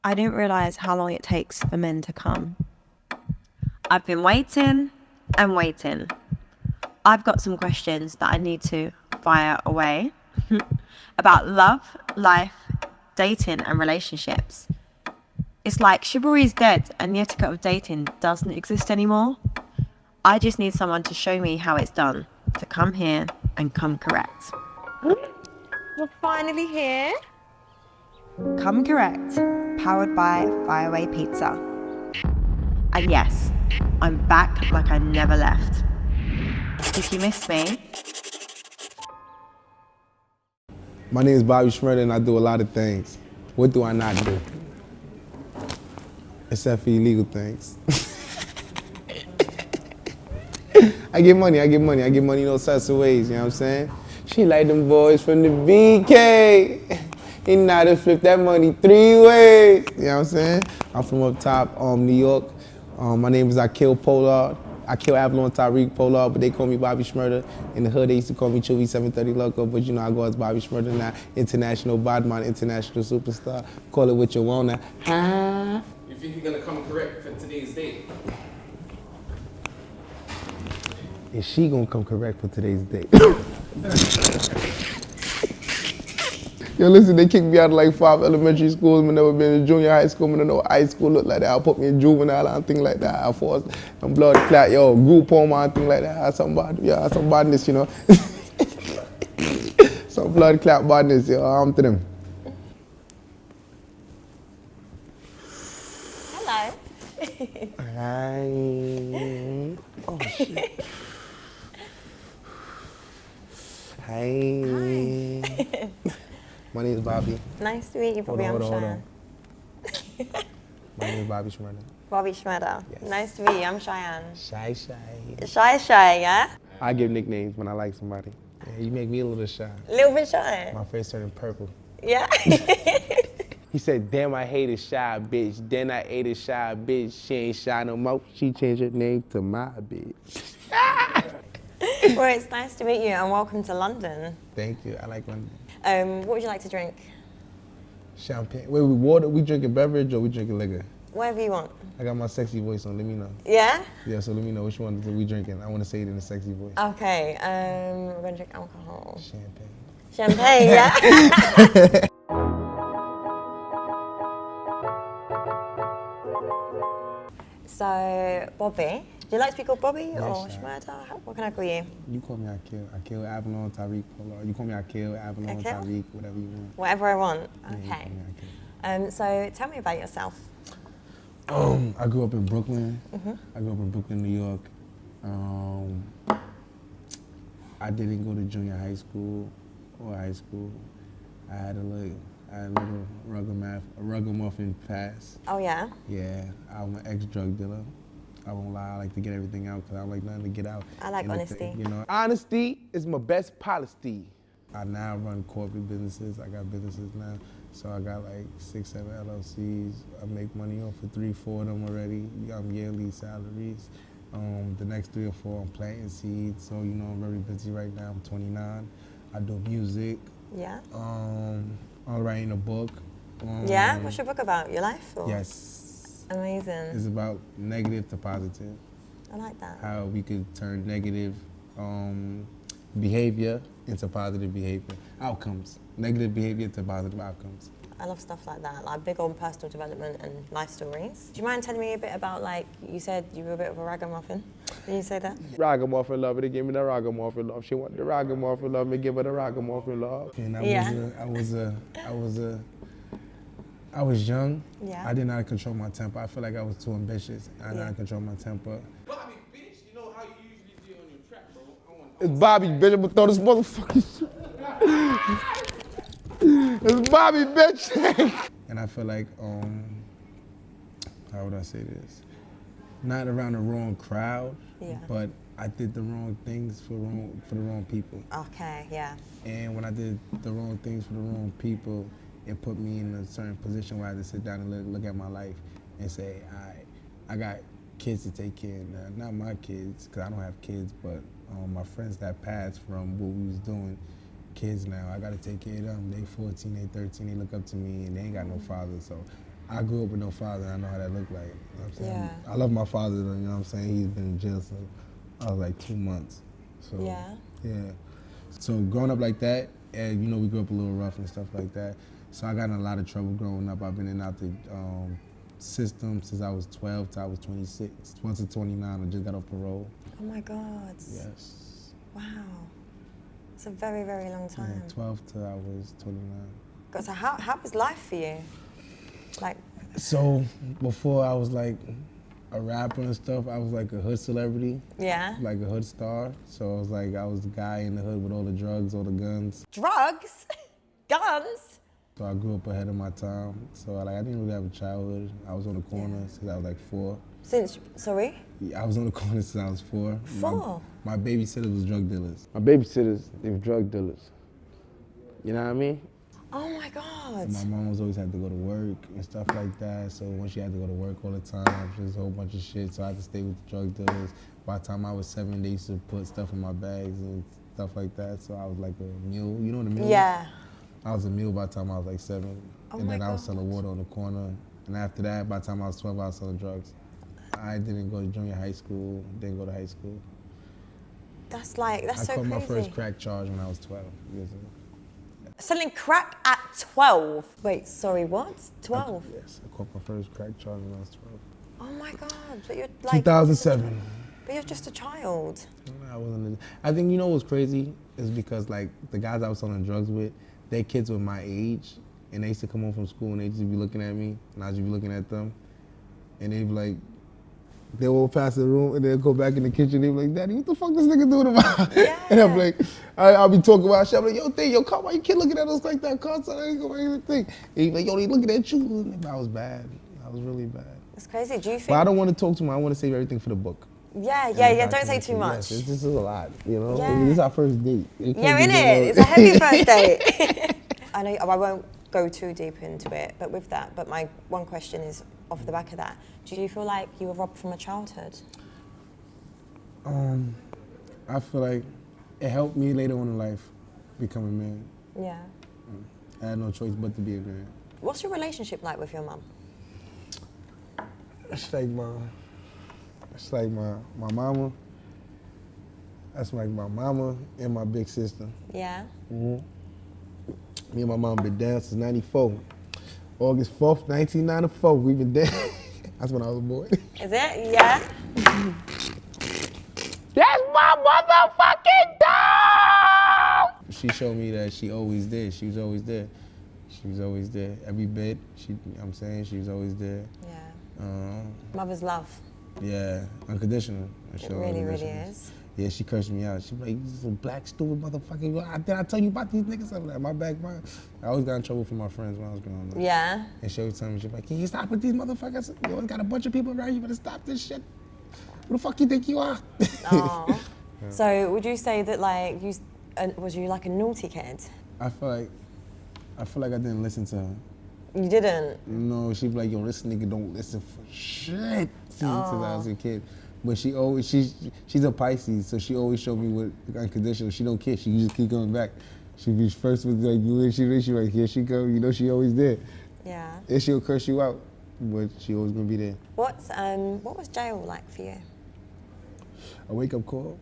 I didn't realise how long it takes for men to come. I've been waiting and waiting. I've got some questions that I need to fire away about love, life, dating and relationships. It's like chivalry is dead and the etiquette of dating doesn't exist anymore. I just need someone to show me how it's done, to come here and come correct. We're finally here. Come correct, powered by Fireaway Pizza. And yes, I'm back like I never left. If you missed me. My name is Bobby Shmurda and I do a lot of things. What do I not do? Except for illegal things. I get money in all sorts of ways, you know what I'm saying? She like them boys from the BK. He know how to flip that money 3 ways, you know what I'm saying? I'm from up top, New York. My name is Akil Pollard. I kill Avalon Tyreek Pollard, but they call me Bobby Shmurda. In the hood, they used to call me Chewy 730 Loco, but you know I go as Bobby Shmurda now. International Bodman, international superstar. Call it what you wanna. Huh? You think you're gonna come correct for today's date? Is she gonna come correct for today's date? Yo, listen, they kicked me out of like 5 elementary schools. I never been in junior high school. I don't know what high school look like that. I'll put me in juvenile and things like that. I forced and blood clot, yo, group home and things like that. Some badness, you know. Some blood clot badness, yo. I'm to them. Hello. Hi. Oh, shit. Hi. My name is Bobby. Nice to meet you, Bobby. I'm Chian. My name is Bobby Shmurda. Bobby Shmurda. Yes. Nice to meet you. I'm Chian. Shy. Shy, yeah? I give nicknames when I like somebody. Yeah, you make me a little shy. A little bit shy. My face turned purple. Yeah? He said, damn, I hate a shy bitch. Then I ate a shy bitch. She ain't shy no more. She changed her name to my bitch. Well, it's nice to meet you and welcome to London. Thank you. I like London. What would you like to drink? Champagne. Wait, we drinking beverage or we drinking liquor? Whatever you want. I got my sexy voice on. Let me know. Yeah? Yeah, so let me know which one we drinking. I want to say it in a sexy voice. Okay, we're going to drink alcohol. Champagne. Champagne, yeah? So, Bobby. Do you like to be called Bobby or Shmurda? What can I call you? You call me Akil. Akil Avalon Tyreek Pollard. You call me Akil Avalon Tyreek, whatever you want. Whatever I want. Yeah, okay. So tell me about yourself. I grew up in Brooklyn. I grew up in Brooklyn, New York. I didn't go to junior high school or high school. I had a little ragamuffin past. Oh yeah? Yeah, I'm an ex-drug dealer. I won't lie, I like to get everything out because I don't like nothing to get out. I like honesty. You know, honesty is my best policy. I now run corporate businesses. I got businesses now. So I got like 6, 7 LLCs. I make money off of 3, 4 of them already. I'm yearly salaries. The next 3 or 4 I'm planting seeds. So, you know, I'm very busy right now. I'm 29. I do music. Yeah. I'm writing a book. Yeah? What's your book about? Your life? Or? Yes. Amazing. It's about negative to positive. I like that. How we could turn negative behavior into positive behavior. Outcomes. Negative behavior to positive outcomes. I love stuff like that, like big on personal development and life stories. Do you mind telling me a bit about, like, you said you were a bit of a ragamuffin? Did you say that? Ragamuffin love, they gave me the ragamuffin love. She wanted the ragamuffin love, me give her the ragamuffin love. And I was young. Yeah. I didn't know how to control my temper. I feel like I was too ambitious. I didn't know how to control my temper. Bobby, bitch, you know how you usually do on your track, bro. It's Bobby, bitch. I'm gonna throw this motherfucker. It's Bobby, bitch. And I feel like, how would I say this? Not around the wrong crowd, but I did the wrong things for the wrong people. Okay, yeah. And when I did the wrong things for the wrong people, it put me in a certain position where I had to sit down and look at my life and say, all right, I got kids to take care of now. Not my kids, because I don't have kids, but my friends that passed from what we was doing, kids now, I got to take care of them. They 14, they 13, they look up to me, and they ain't got no father, so I grew up with no father. I know how that looked like. You know what I'm saying? Yeah. I love my father, though, you know what I'm saying? He's been in jail since I was like 2 months. So, Yeah. Yeah. So growing up like that, and you know, we grew up a little rough and stuff like that. So I got in a lot of trouble growing up. I've been in and out the system since I was 12 till I was 26. Once at 29, I just got off parole. Oh my God. Yes. Wow. It's a very, very long time. Yeah, 12 till I was 29. God, so how was life for you? Like, So before I was like a rapper and stuff, I was like a hood celebrity, yeah. like a hood star. So I was like, I was the guy in the hood with all the drugs, all the guns. Drugs? Guns? So I grew up ahead of my time. So like, I didn't really have a childhood. I was on the corner since I was like 4. Sorry? Yeah, I was on the corner since I was 4. 4? My babysitters was drug dealers. My babysitters, they were drug dealers. You know what I mean? Oh my God. My mom was always had to go to work and stuff like that. So when she had to go to work all the time, just a whole bunch of shit. So I had to stay with the drug dealers. By the time I was 7, they used to put stuff in my bags and stuff like that. So I was like a mule. You know what a mule is? Yeah. I was a mule by the time I was like 7. Oh and my then I was God. selling water on the corner. And after that, by the time I was 12, I was selling drugs. I didn't go to junior high school, didn't go to high school. That's so I crazy. caught my first crack charge when I was 12 years old. Selling crack at 12? Wait, sorry, what? 12? Yes, I caught my first crack charge when I was 12. Oh my God, but you're like... 2007. But you're just a child. I wasn't. I think you know what's crazy is because like the guys I was selling drugs with, their kids were my age, and they used to come home from school and they used to be looking at me, and I used to be looking at them, and they'd be like, they will pass the room and they'll go back in the kitchen. They'd be like, Daddy, what the fuck this nigga doing about? Yeah. And I'm like, I'll be talking about shit. I'm like, yo, come on, you kid looking at us like that, cuz I ain't gonna anything. And he'd be like, yo, they looking at you. I was bad. I was really bad. It's crazy. Do you think... But I don't want to talk too much. I want to save everything for the book. Yeah, don't say too much. Yes, this is a lot, you know? Yeah. I mean, this is our first date. Yeah, innit? It's a heavy first date. I know I won't go too deep into it, but with that, my one question is off the back of that. Do you feel like you were robbed from a childhood? I feel like it helped me later on in life become a man. Yeah. I had no choice but to be a man. What's your relationship like with your mum? It's like my mama. That's like my mama and my big sister. Yeah. Me and my mom been down since '94. August 4th, 1994. We've been down. That's when I was born. Is it? Yeah. That's my motherfucking dog! She showed me that she always did. She was always there. She was always there. Every bit, she was always there. Yeah. Mother's love. Yeah, unconditional. It really, really is. Yeah, she cursed me out. She be like, you some black, stupid motherfucker. Did I tell you about these niggas? I'm like, my back, I always got in trouble from my friends when I was growing up. Yeah. And she always told me, she was like, can you stop with these motherfuckers? You always got a bunch of people around you, better stop this shit. Who the fuck you think you are? Oh. So would you say that like was you like a naughty kid? I feel like I didn't listen to her. You didn't? No, she'd be like, yo, this nigga don't listen for shit since I was a kid. But she's a Pisces, so she always showed me what unconditional. She don't care. She just keep going back. She be first with like you and she like, here she go. You know she always there. Yeah. And she'll curse you out, but she always gonna be there. What was jail like for you? A wake up call.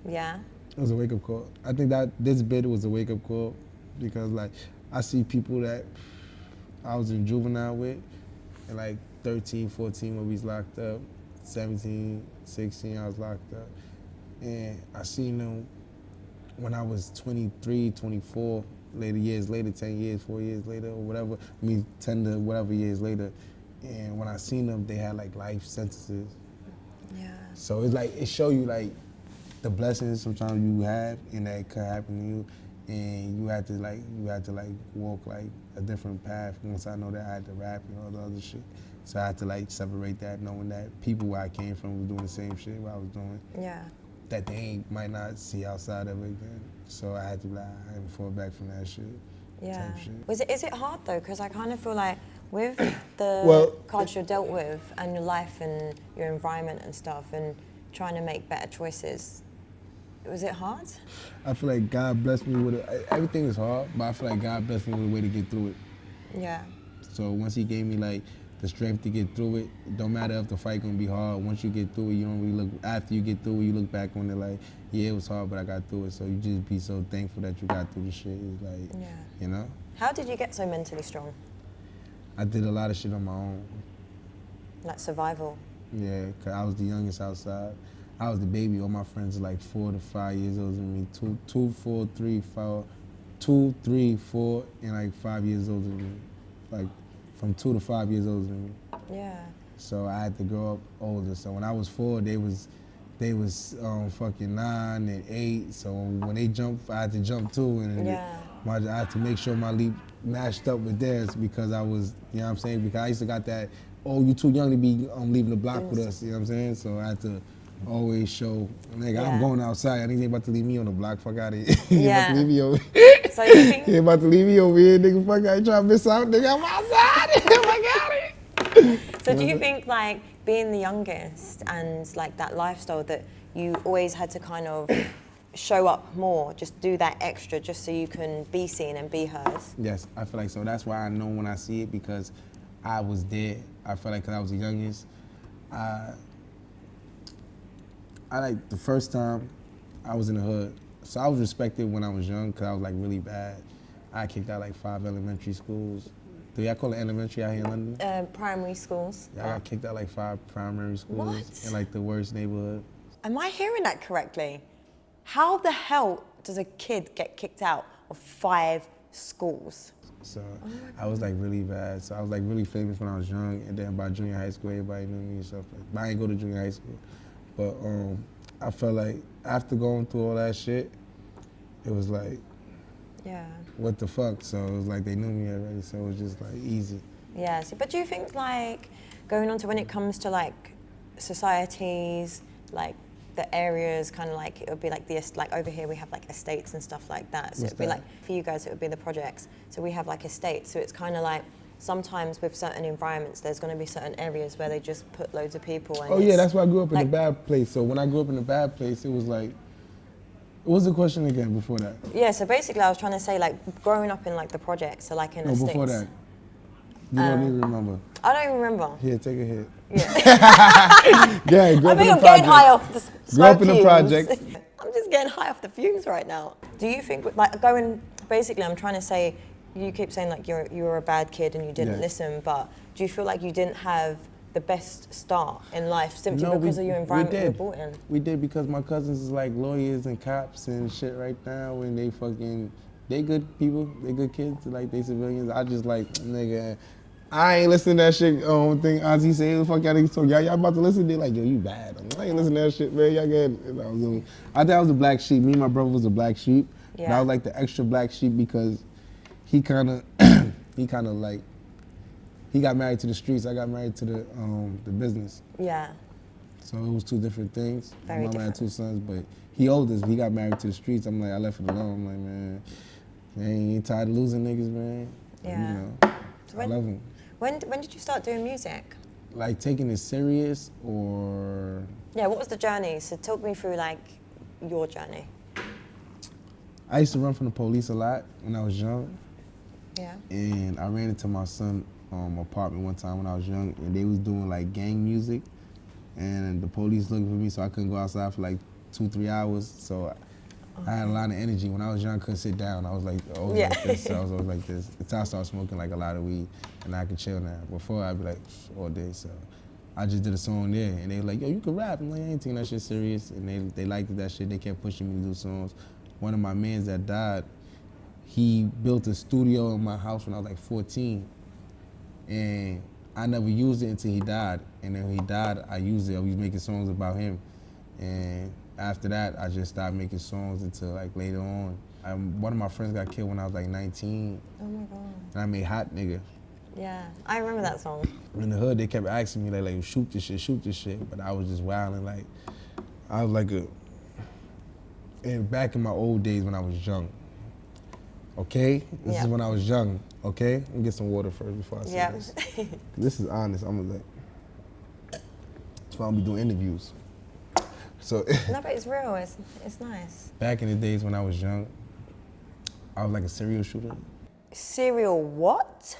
Yeah. It was a wake up call. I think that this bit was a wake up call because like I see people that I was in juvenile with, and like 13, 14 when we was locked up, 17, 16 I was locked up. And I seen them when I was 23, 24, years later, 10 years, 4 years later, or whatever, 10 to whatever years later. And when I seen them, they had like life sentences. Yeah. So it's like, it show you like the blessings sometimes you have and that could happen to you. And you had to walk like a different path. Once I know that I had to rap and all the other shit. So I had to like separate that, knowing that people where I came from was doing the same shit what I was doing. Yeah. That they might not see outside of it again. So I had to I had to fall back from that shit. Yeah. Type shit. Is it hard though? Because I kind of feel like with the cards you're dealt with and your life and your environment and stuff and trying to make better choices, was it hard? I feel like God blessed me with it. Everything is hard, but I feel like God blessed me with a way to get through it. Yeah. So once he gave me like the strength to get through it. It don't matter if the fight gonna be hard. Once you get through it, you don't really look, after you get through it, you look back on it like, yeah, it was hard, but I got through it. So you just be so thankful that you got through the shit. It's like, Yeah. you know? How did you get so mentally strong? I did a lot of shit on my own. Like survival? Yeah, cause I was the youngest outside. I was the baby. All my friends are like 4 to 5 years older than me. 2, 4, 3, 4, 2, 3, 4, and like 5 years older than me. Like from 2 to 5 years older than me. Yeah. So I had to grow up older. So when I was 4, they was fucking 9 and 8. So when they jumped, I had to jump too, and I had to make sure my leap matched up with theirs because I was, you know what I'm saying? Because I used to got that, oh, you too young to be leaving the block with us, you know what I'm saying? So I had to always show, nigga, I'm going outside. I think they about to leave me on the block. Fuck out of here. You about to leave me over So you think? You about to leave me over here, nigga. Fuck out, you trying to miss out, nigga. I'm outside. Fuck out of here. So do you think like being the youngest and like that lifestyle that you always had to kind of show up more, just do that extra just so you can be seen and be heard? Yes, I feel like so. That's why I know when I see it because I was there. I feel like because I was the youngest, I like the first time I was in the hood. So I was respected when I was young because I was like really bad. I kicked out like 5 elementary schools. Do y'all call it elementary out here in London? Primary schools. Yeah, I got kicked out like 5 primary schools What? in like the worst neighborhood. Am I hearing that correctly? How the hell does a kid get kicked out of 5 schools? So I was like really bad. So I was like really famous when I was young, and then by junior high school, everybody knew me and stuff. But I didn't go to junior high school. But I felt like after going through all that shit, it was like, Yeah. what the fuck? So it was like they knew me already, so it was just like easy. Yeah, but do you think like going on to when it comes to like societies, like the areas kind of like, it would be like like over here we have like estates and stuff like that. So it would be like, for you guys it would be the projects. So we have like estates, so it's kind of like, sometimes with certain environments, there's going to be certain areas where they just put loads of people. And oh yeah, that's why I grew up in a bad place. So when I grew up in a bad place, it was like, what was the question again before that? Yeah, so basically I was trying to say like growing up in like the projects, so like in estates. Before that, you don't even remember. I don't even remember. Here, take a hit. Yeah. Yeah, grow I up in think the I'm getting project. high off the smoke Grow up in the fumes. project. I'm just getting high off the fumes right now. Do you think, like basically I'm trying to say, you keep saying like you were a bad kid and you didn't listen, but do you feel like you didn't have the best start in life simply because of your environment you were brought in? We did because my cousins is like lawyers and cops and shit right now, and they good people, they good kids, like they civilians. I just like, nigga, I ain't listening to that shit thing Ozzy say, the fuck y'all niggas talk. Y'all about to listen? They like, yo, you bad. I ain't listening to that shit, man. Y'all get it. I think I was a black sheep. Me and my brother was a black sheep. Yeah. But I was like the extra black sheep because he kind of like, he got married to the streets. I got married to the business. Yeah. So it was 2 different things. Very my mom had different. 2 sons, but he oldest. He got married to the streets. I'm like, I left it alone. I'm like, man, I ain't tired of losing niggas, man. Yeah. You know, so I love them. When did you start doing music? Like taking it serious or? Yeah, what was the journey? So talk me through like your journey. I used to run from the police a lot when I was young. Yeah. And I ran into my son's apartment one time when I was young, and they was doing like gang music, and the police looking for me, so I couldn't go outside for like 2-3 hours. So I had a lot of energy. When I was young, I couldn't sit down. I was like, always like this. So I was always like this. Until I started smoking like a lot of weed, and I could chill now. Before I'd be like all day. So I just did a song there, and they were like, yo, you can rap. I'm like, I ain't taking that shit serious. And they liked that shit. They kept pushing me to do songs. One of my mans that died, he built a studio in my house when I was like 14. And I never used it until he died. And then when he died, I used it. I was making songs about him. And after that, I just started making songs until like later on. One of my friends got killed when I was like 19. Oh my God. And I made Hot Nigga. Yeah, I remember that song. In the hood, they kept asking me like shoot this shit. But I was just wilding like, I was like and back in my old days when I was young. Okay? This is when I was young, okay? Let me get some water first before I say this. This is honest, I'm gonna like, that's why I'm be doing interviews. So no, but it's real, it's nice. Back in the days when I was young, I was like a serial shooter. Serial what?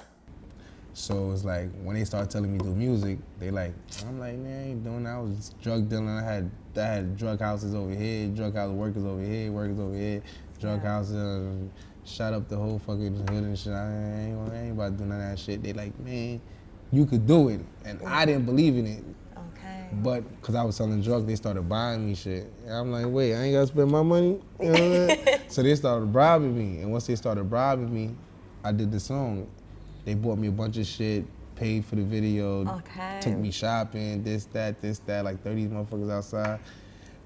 So it's like when they start telling me to do music, they like, I'm like, man, I ain't doing that. I was drug dealing. I had drug houses over here, drug house workers over here, drug houses, shot up the whole fucking hood and shit. I ain't about to do none of that shit. They like, man, you could do it. And I didn't believe in it. Okay. But because I was selling drugs, they started buying me shit. And I'm like, wait, I ain't gotta spend my money? You know what I mean? So they started bribing me. And once they started bribing me, I did the song. They bought me a bunch of shit, paid for the video, took me shopping, this, that, like 30 motherfuckers outside.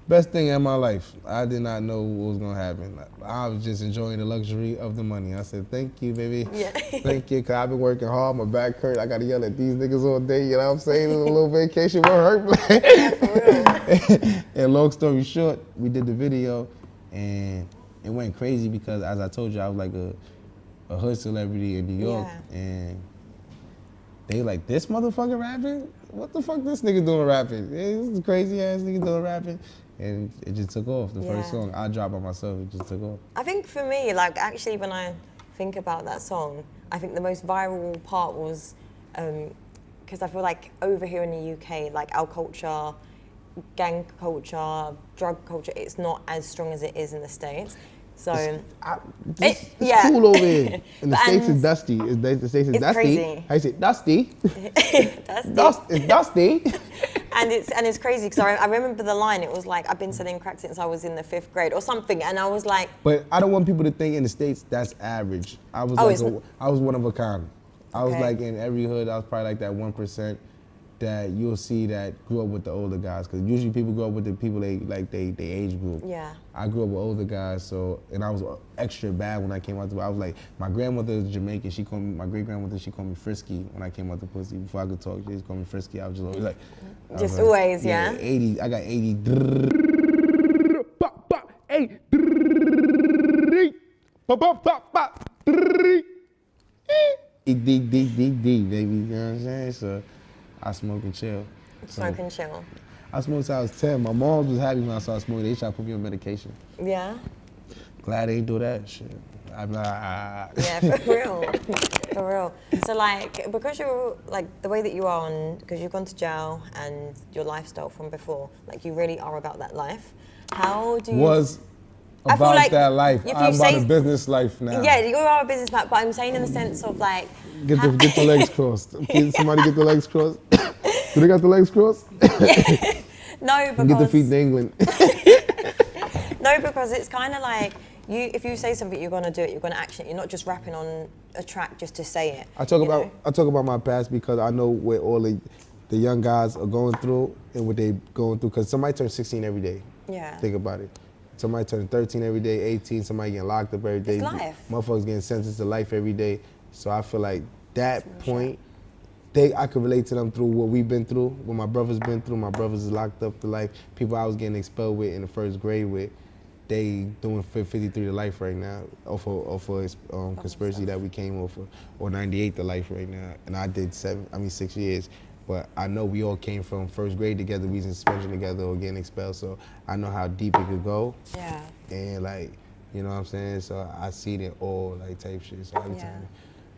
Best thing in my life. I did not know what was gonna happen. I was just enjoying the luxury of the money. I said, thank you, baby. Yeah. Thank you, cause I've been working hard, my back hurt. I gotta yell at these niggas all day, you know what I'm saying? A little vacation won't hurt. And long story short, we did the video and it went crazy because as I told you, I was like a hood celebrity in New York, and they like, this motherfucker rapping? What the fuck this nigga doing rapping? Hey, this is crazy ass nigga doing rapping. And it just took off. The first song I dropped by myself, it just took off. I think for me, like actually when I think about that song, I think the most viral part was, because I feel like over here in the UK, like our culture, gang culture, drug culture, it's not as strong as it is in the States. So it's cool over here. In the States it's dusty. The States is dusty. Crazy. How you say dusty? Dusty. It's dusty. And it's crazy because I remember the line. It was like, I've been selling crack since I was in the 5th grade or something, and I was like. But I don't want people to think in the States that's average. I was I was one of a kind. I was like in every hood. I was probably like that 1% that you'll see that grew up with the older guys, because usually people grow up with the people they age group. Yeah. I grew up with older guys, so, and I was extra bad when I came out. I was like, my grandmother is Jamaican. She called me, my great grandmother, she called me Frisky when I came out the pussy. Before I could talk, she just called me Frisky. I was just always like, just always, yeah. 80. I got 80. D, baby. You know what I'm saying? So I smoke and chill. Smoke and chill. I smoked since I was 10. My mom was happy when I started smoking. They tried to put me on medication. Yeah. Glad they ain't do that shit. I'm like, Yeah, for real. For real. So like, because you're like the way that you are because you've gone to jail and your lifestyle from before, like you really are about that life. How do you? Was about like that life. I'm about a business life now. Yeah, you are a business life, but I'm saying in the sense of like. Get the legs crossed. Please, somebody get the legs crossed. Do they got the legs crossed? No, because. Get the feet dangling. No, because it's kind of like if you say something, you're gonna do it. You're gonna action it. You're not just rapping on a track just to say it. I talk about my past because I know what all the young guys are going through and what they going through. Because somebody turns 16 every day. Yeah. Think about it. Somebody turns 13 every day, 18. Somebody getting locked up every day. It's life. Motherfuckers getting sentenced to life every day. So I feel like that point, I could relate to them through what we've been through, what my brother's been through. My brother's is locked up to life. People I was getting expelled with in the 1st grade with, they doing 53 to life right now off of conspiracy that we came off of, or 98 to life right now. And I did 6 years. But I know we all came from 1st grade together, we was in suspension together or getting expelled, so I know how deep it could go. Yeah. And like, you know what I'm saying? So I see it all, like type shit. So every time,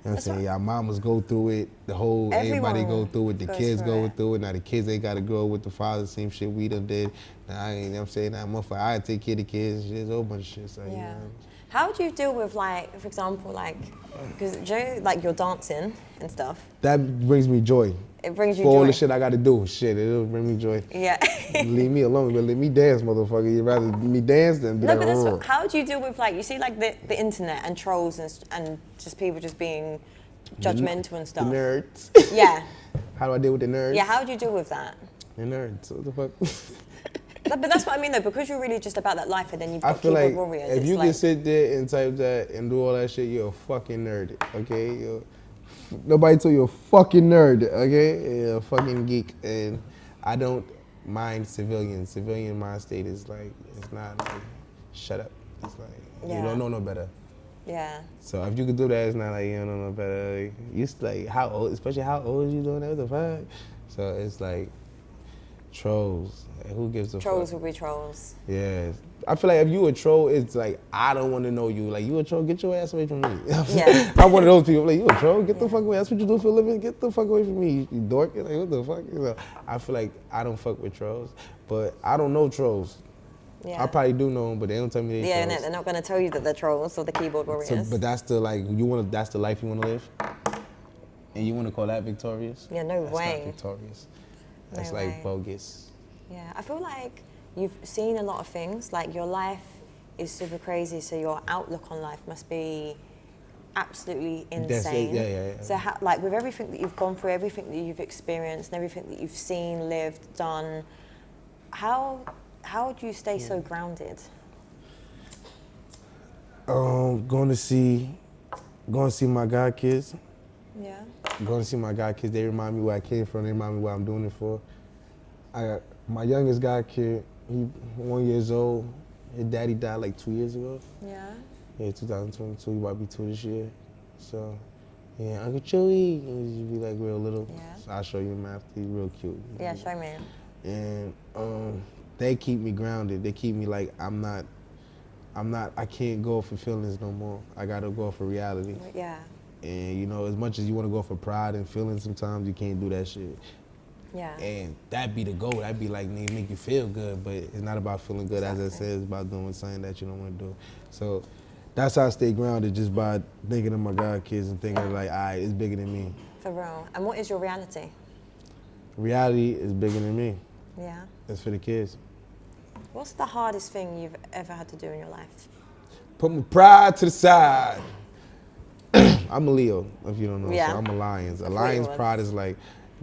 you know what I'm saying? Y'all mamas go through it, everybody go through it, the kids go through it. Now the kids ain't gotta grow up with the father, same shit we done did. Now I ain't, you know what I'm saying? Now motherfucker, I take care of the kids, there's a whole bunch of shit. So, yeah. You know? How do you deal with like, for example, like, because Joe, like you're dancing and stuff. That brings me joy. It brings you For joy. all the shit I gotta do, it'll bring me joy. Yeah. Leave me alone, but let me dance, motherfucker. You'd rather me dance than be No, like, but that's how do you deal with like, you see like the internet and trolls and just people just being judgmental and stuff. The nerds. Yeah. How do I deal with the nerds? Yeah, how do you deal with that? The nerds, what the fuck? But that's what I mean though, because you're really just about that life and then you've got I feel keyboard like warriors. if you like, can sit there and type that and do all that shit, you're a fucking nerd, okay? Nobody told you a fucking nerd, okay? You're a fucking geek. And I don't mind civilians. Civilian mind state is like, it's not like, shut up. It's like, you don't know no better. Yeah. So if you could do that, it's not like you don't know no better. Like, you like how old, especially how old is you doing that? What the fuck? So it's like, Trolls. Like, who gives a Trolls fuck? will be trolls. Yeah. I feel like if you a troll, it's like, I don't want to know you. Like, you a troll, get your ass away from me. Yeah. I'm one of those people, like, you a troll, get the fuck away. That's what you do for a living, get the fuck away from me. You dork, like, what the fuck? You know, I feel like I don't fuck with trolls, but I don't know trolls. Yeah. I probably do know them, but they don't tell me they Yeah, trolls. no, they're not going to tell you that they're trolls or the keyboard So, warriors. but that's the, like, that's the life you want to live? And you want to call that victorious? Yeah, no That's way. not victorious. That's No like way. bogus. Yeah, I feel like you've seen a lot of things. Like your life is super crazy, so your outlook on life must be absolutely insane. Yeah. So, like with everything that you've gone through, everything that you've experienced, and everything that you've seen, lived, done, how do you stay so grounded? Going to see my god kids. Yeah. Going to see my god kids. They remind me where I came from. They remind me what I'm doing it for. I got my youngest god kid. He 1 year old. His daddy died like 2 years ago. Yeah. Yeah, 2022. He about to be 2 this year. So, yeah, Uncle Chewy. He be like real little. Yeah. So I'll show you him after. He's real cute. Yeah, show me. And they keep me grounded. They keep me like I can't go for feelings no more. I gotta go for reality. Yeah. And you know, as much as you wanna go for pride and feelings, sometimes you can't do that shit. Yeah. And that'd be the goal. That'd be like, nigga, make you feel good, but it's not about feeling good, as I Exactly. said, it's about doing something that you don't wanna do. So that's how I stay grounded, just by thinking of my god kids and thinking like, all right, it's bigger than me. For real. And what is your reality? Reality is bigger than me. Yeah. It's for the kids. What's the hardest thing you've ever had to do in your life? Put my pride to the side. I'm a Leo, if you don't know. Yeah. So I'm a Lion. A thought you Lion's was. pride is like,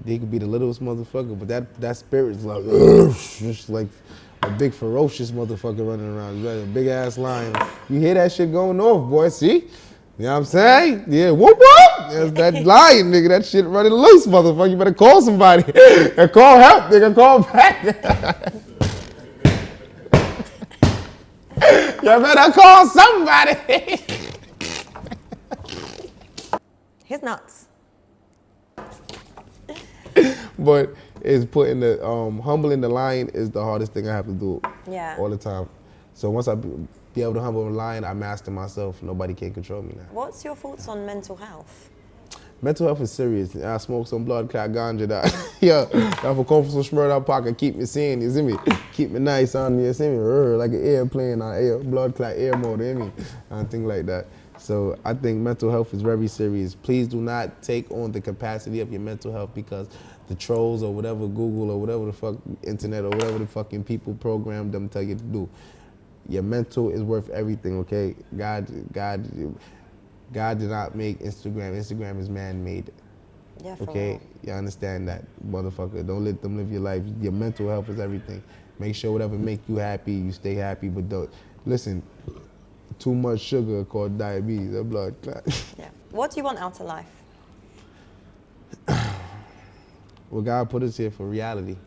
they could be the littlest motherfucker, but that spirit is like, just like a big ferocious motherfucker running around. You got a big ass lion. You hear that shit going off, boy, see? You know what I'm saying? Yeah, whoop whoop! That's that lion, nigga. That shit running loose, motherfucker. You better call somebody. And call help, nigga. Call back. You better call somebody. He's nuts. But it's putting the humbling the lion is the hardest thing I have to do Yeah. all the time. So once I be able to humble a lion, I master myself. Nobody can control me now. What's your thoughts on mental health? Mental health is serious. I smoke some blood clot ganja that yeah, I have a come from some Shmurda pocket, keep me seeing, you see me? Keep me nice on me, you see me? Like an airplane on air, blood clot air mode, you see me? And things like that. So I think mental health is very serious. Please do not take on the capacity of your mental health because the trolls or whatever Google or whatever the fuck internet or whatever the fucking people program them tell you to do. Your mental is worth everything, okay? God did not make Instagram. Instagram is man-made. Yeah, for Okay? real. You understand that, motherfucker. Don't let them live your life. Your mental health is everything. Make sure whatever make you happy, you stay happy, but don't. Listen, too much sugar called diabetes, a blood clot. Yeah. What do you want out of life? Well, God put us here for reality.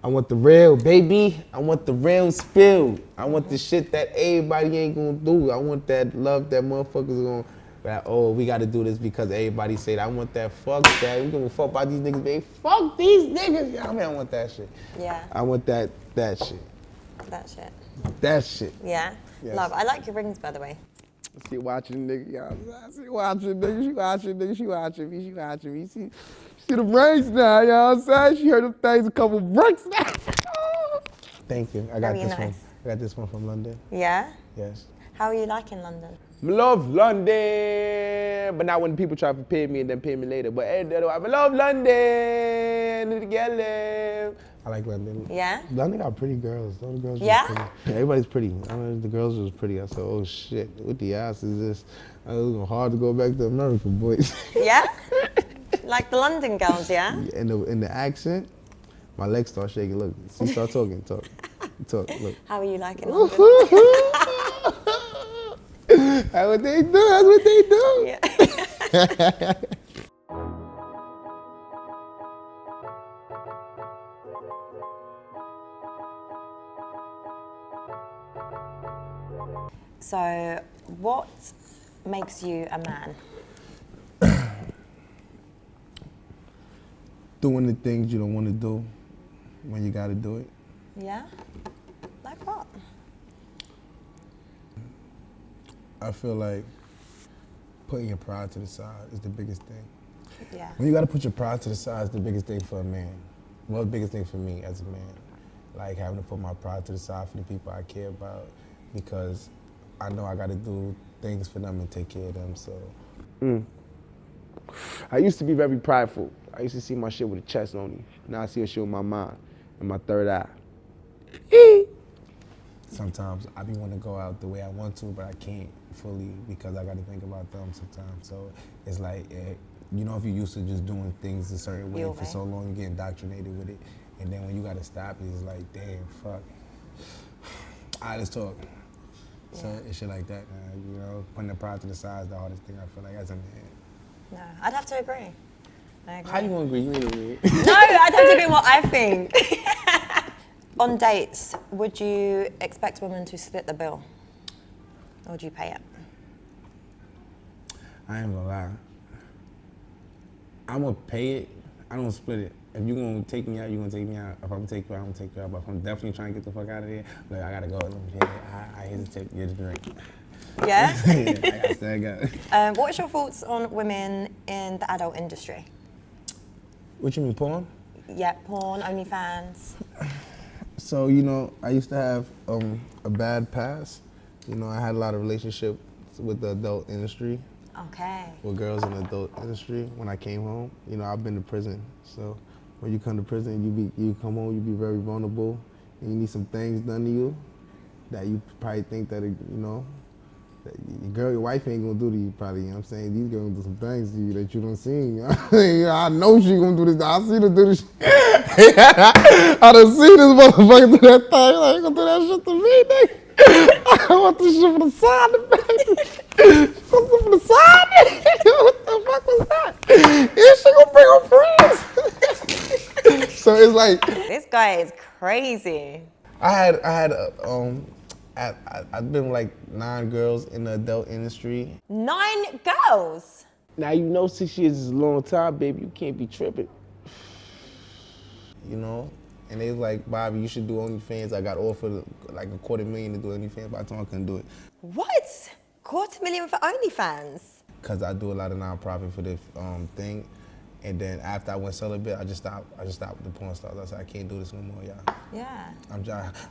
I want the real, baby. I want the real spill. I want the shit that everybody ain't gonna do. I want that love that motherfuckers gonna, like, oh, we gotta do this because everybody say that. I want that, fuck that. We gonna fuck about these niggas, baby. Fuck these niggas. Yeah, I mean, I want that shit. Yeah. I want that shit. That shit. That shit. Yeah. Yes. Love. I like your rings, by the way. She watching nigga, y'all. She watching nigga, she watching nigga, she watching me, she watching me. See the rings now, you know what I'm saying? She heard them things a couple bricks now. Thank you. I got Very this one. nice. I got this one from London. Yeah? Yes. How are you liking London? Love London, but not when people try to pay me and then pay me later. But hey, I love London together. I like London. Yeah? London got pretty girls. All the girls are Yeah? pretty. Everybody's pretty. I mean, the girls was pretty. I said, oh shit, what the ass is this? It was hard to go back to America, boys. Yeah? Like the London girls, yeah? In the accent, my legs start shaking. Look, she start talking, talk, look. How are you liking London? That's what they do. That's what they do. Yeah. So, what makes you a man? Doing the things you don't want to do. when you gotta do it. Yeah? Like what? I feel like putting your pride to the side is the biggest thing. Yeah. When you gotta put your pride to the side is the biggest thing for a man. Well, the biggest thing for me as a man. Like having to put my pride to the side for the people I care about because I know I gotta do things for them and take care of them, so. I used to be very prideful. I used to see my shit with a chest only. Now I see a shit with my mind and my third eye. Sometimes I be wanting to go out the way I want to, but I can't fully because I got to think about them sometimes. So it's like, you know, if you're used to just doing things a certain way Your for way. so long, you get indoctrinated with it. And then when you got to stop, it's like, damn, fuck. All right, let's talk. So it's shit like that, man. You know, putting the pride to the side is the hardest thing I feel like as a man. No, I'd have to agree. I agree. How you gonna agree? You ain't agree. No, I'd have to agree what I think. On dates, would you expect women to split the bill? Or would you pay it? I ain't gonna lie. I'm gonna pay it. I don't split it. If you gonna take me out, you gonna take me out. If I'm gonna take you out, I'm gonna take you out. But if I'm definitely trying to get the fuck out of here, like I gotta go. I hesitate to get a drink. Yeah? I got. What's your thoughts on women in the adult industry? What you mean, porn? Yeah, porn, OnlyFans. So, you know, I used to have a bad past. You know, I had a lot of relationships with the adult industry, Okay. with girls in the adult industry when I came home. You know, I've been to prison. So when you come to prison, you come home, you be very vulnerable, and you need some things done to you that you probably think that, you know, that your wife ain't gonna do to you probably, you know what I'm saying? These girls do some things to you that you don't see. I know she gonna do this. I see her do this. I done seen this motherfucker do that thing. Like, you gonna do that shit to me, nigga? I want this shit from the side, nigga. From the side, nigga. What the fuck was that? Is she gonna bring her friends? So it's like, This guy is crazy. I've been with like 9 girls in the adult industry. 9 girls. Now you know 6 years is a long time, baby. You can't be tripping. You know, and they was like, Bobby, you should do OnlyFans. I got offered like $250,000 to do OnlyFans, but I told them I couldn't do it What? $250,000 for OnlyFans? because I do a lot of nonprofit for this thing. And then after I went celibate, I just stopped with the porn stars. I said, I can't do this no more, y'all. Yeah.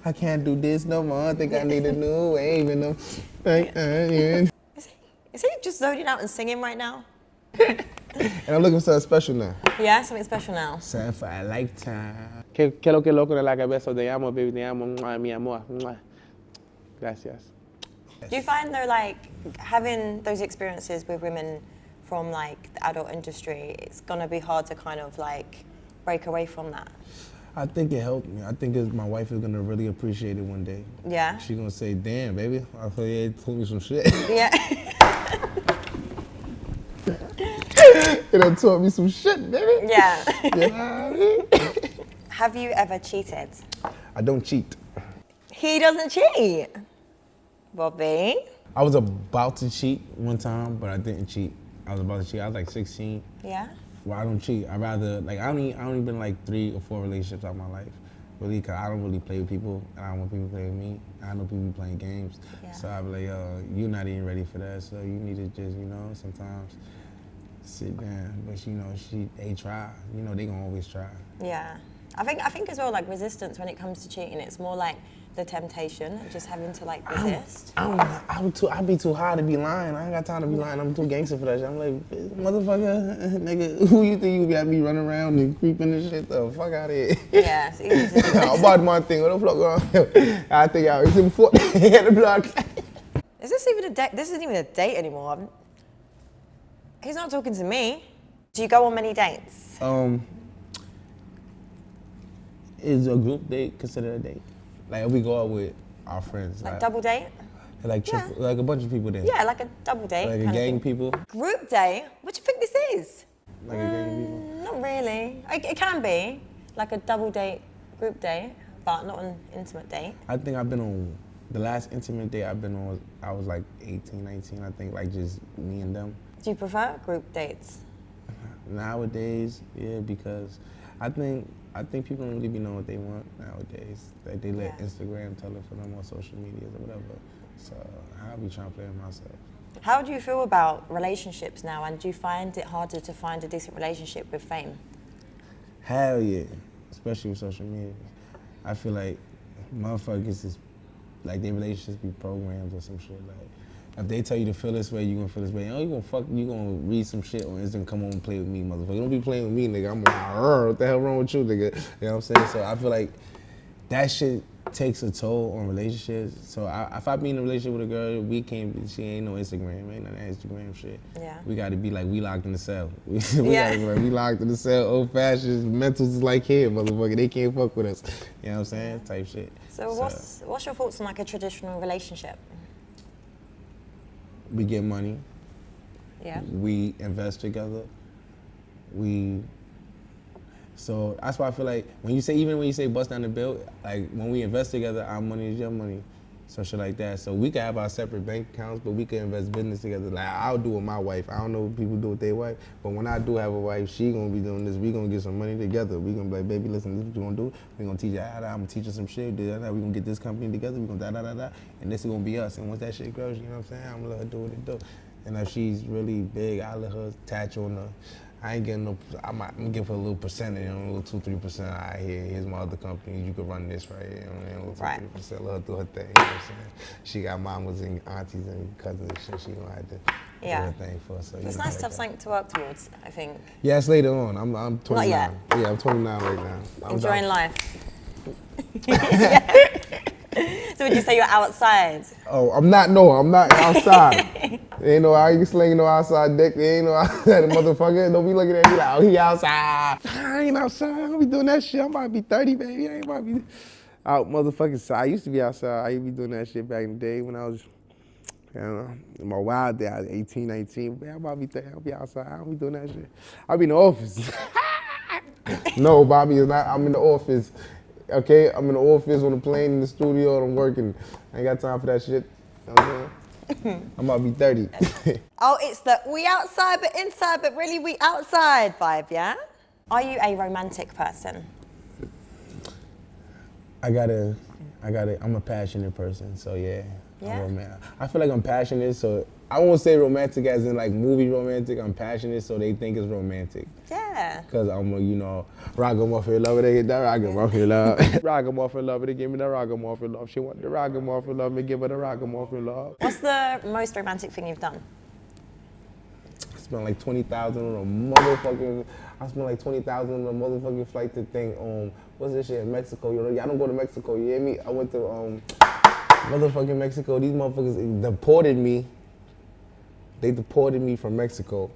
I can't do this no more. I think I need a new wave in them. Is he just zoning out and singing right now? And I'm looking for something special now. Yeah, something special now. Something for a lifetime. Que lo que loco de la cabeza. Te amo, baby. Te amo. Mua, mi amor. Mua. Gracias. Do you find though, like, having those experiences with women from like the adult industry, it's gonna be hard to kind of like break away from that? I think it helped me. I think my wife is gonna really appreciate it one day. Yeah? She gonna say, damn, baby, I feel you told me some shit. Yeah. It done taught me some shit, baby. Yeah. Yeah. Have you ever cheated? I don't cheat. He doesn't cheat. Bobby? I was about to cheat one time, but I didn't cheat. I was about to cheat. I was like 16. Yeah? Well, I don't cheat. I rather, like, I only been like 3 or 4 relationships out of my life. Really, because I don't really play with people, and I don't want people to play with me. I know people playing games. Yeah. So I be like, yo, you're not even ready for that, so you need to just, you know, sometimes sit down. But, you know, they try. You know, they gonna always try. Yeah. I think as well, like, resistance when it comes to cheating, it's more like the temptation, just having to like resist. I be too high to be lying. I ain't got time to be lying. I'm too gangster for that shit. I'm like, motherfucker, nigga, who you think you got me running around and creeping and shit? The fuck out of here. Yeah, it's easy to do. I'm about my thing. What the fuck on? I think I was in the block. Is this even a date? This isn't even a date anymore. He's not talking to me. Do you go on many dates? Is a group date considered a date? Like if we go out with our friends, Like double date? like like a bunch of people there. Yeah, like a double date. Like a kind of gang thing. people. Group date? What do you think this is? Like a gang of people. Not really. It can be like a double date, group date, but not an intimate date. I think I've been on the last intimate date I've been on. I was like 18, 19. I think like just me and them. Do you prefer group dates? Nowadays, yeah, because I think people don't really be knowing what they want nowadays. That they let Yeah. Instagram tell it for them on social media or whatever. So I'll be trying to play with myself. How do you feel about relationships now, and do you find it harder to find a decent relationship with fame? Hell yeah, especially with social media. I feel like motherfuckers is like their relationships be programmed or some shit. Like if they tell you to feel this way, you gonna feel this way. Oh, you gonna read some shit on Instagram, come on and play with me, motherfucker. Don't be playing with me, nigga. I'm like, what the hell wrong with you, nigga? You know what I'm saying? So I feel like that shit takes a toll on relationships. So if I be in a relationship with a girl, she ain't no Instagram, ain't none of that Instagram shit. Yeah. We gotta be like, we locked in the cell. we Yeah. gotta be like, we locked in the cell, old fashioned, mentals is like here, motherfucker. They can't fuck with us. You know what I'm saying? Type shit. So what's your thoughts on like a traditional relationship? We get money. Yeah. We invest together. So that's why I feel like when you say bust down the bill, like when we invest together, our money is your money. So shit like that. So we can have our separate bank accounts, but we can invest business together. Like I'll do with my wife. I don't know what people do with their wife, but when I do have a wife, she gonna be doing this. We gonna get some money together. We gonna be like, baby, listen, this is what you gonna do. We gonna teach you how to, I'm gonna teach you some shit. We gonna get this company together. We gonna da. And this is gonna be us. And once that shit grows, you know what I'm saying? I'm gonna let her do what it do. And if she's really big, I'll let her attach on the. I ain't getting no. I'm gonna give her a little percentage, a little 2-3%. All right, here's my other company. You can run this right here. A little 2-3%. Let her do her thing. You know what I'm saying? She got mamas and aunties and cousins and shit. She gonna have to do her thing for us. So, It's nice to have something to work towards, I think. Yeah, it's later on. I'm 29. Not yet. Yeah, I'm 29 right now. I'm Enjoying down. life. So would you say you're outside? Oh, I'm not outside. Ain't no, I ain't slinging no outside dick. There ain't no outside motherfucker. Don't be looking at me like, oh, he outside. I ain't outside. I don't be doing that shit. I'm about to be 30, baby. I ain't about to be out motherfucking side. I used to be outside. I used to be doing that shit back in the day when I was, you know, in my wild day. I was 18, 19. Man, I'm about to be 30. I'll be outside. I don't be doing that shit. I'll be in the office. No, Bobby is not. I'm in the office. Okay, I'm in the office, on the plane, in the studio, and I'm working. I ain't got time for that shit. You know what I'm saying? I'm about to be 30. Oh, it's the we outside but inside, but really we outside vibe, yeah? Are you a romantic person? I'm a passionate person, so yeah. Yeah? I feel like I'm passionate, so I won't say romantic as in like movie romantic. I'm passionate, so they think it's romantic. Yeah. Cause I'm a, ragamuffin lover, they get that ragamuffin love. Ragamuffin lover, they give me that ragamuffin love. She want the ragamuffin love, me give her the ragamuffin love. What's the most romantic thing you've done? I spent like $20,000 on a motherfucking. I spent like $20,000 on a motherfucking flight to think. What's this shit in Mexico? Y'all don't go to Mexico. You hear me? I went to motherfucking Mexico. These motherfuckers deported me. They deported me from Mexico,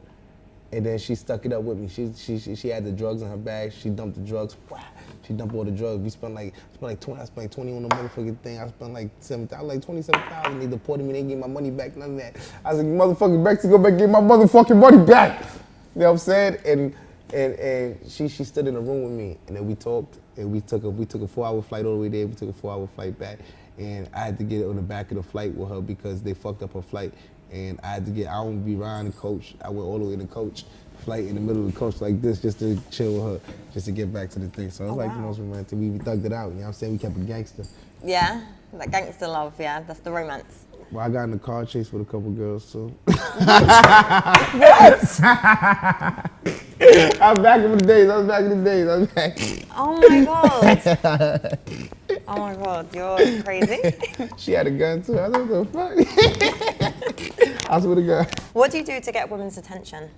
and then she stuck it up with me. She had the drugs in her bag. She dumped the drugs. She dumped all the drugs. We spent like 20. I spent like 20 on the motherfucking thing. I spent like 7,000, like 27,000. They deported me. They gave my money back. None of that. I was like, motherfucking Mexico, better give my motherfucking money back. You know what I'm saying? And she stood in the room with me, and then we talked, and we took a 4-hour flight all the way there. We took a 4-hour flight back, and I had to get on the back of the flight with her because they fucked up her flight. And I don't be riding the coach. I went all the way in the coach, flight in the middle of the coach like this just to chill with her, just to get back to the thing. So it was the most romantic. We thugged it out, you know what I'm saying? We kept it gangster. Yeah, that gangster love, yeah, that's the romance. Well, I got in a car chase with a couple girls too. What? I was back in the days. I was back. Oh my god. Oh my god, you're crazy. She had a gun too. I was like, what the fuck? I swear to God. What do you do to get women's attention?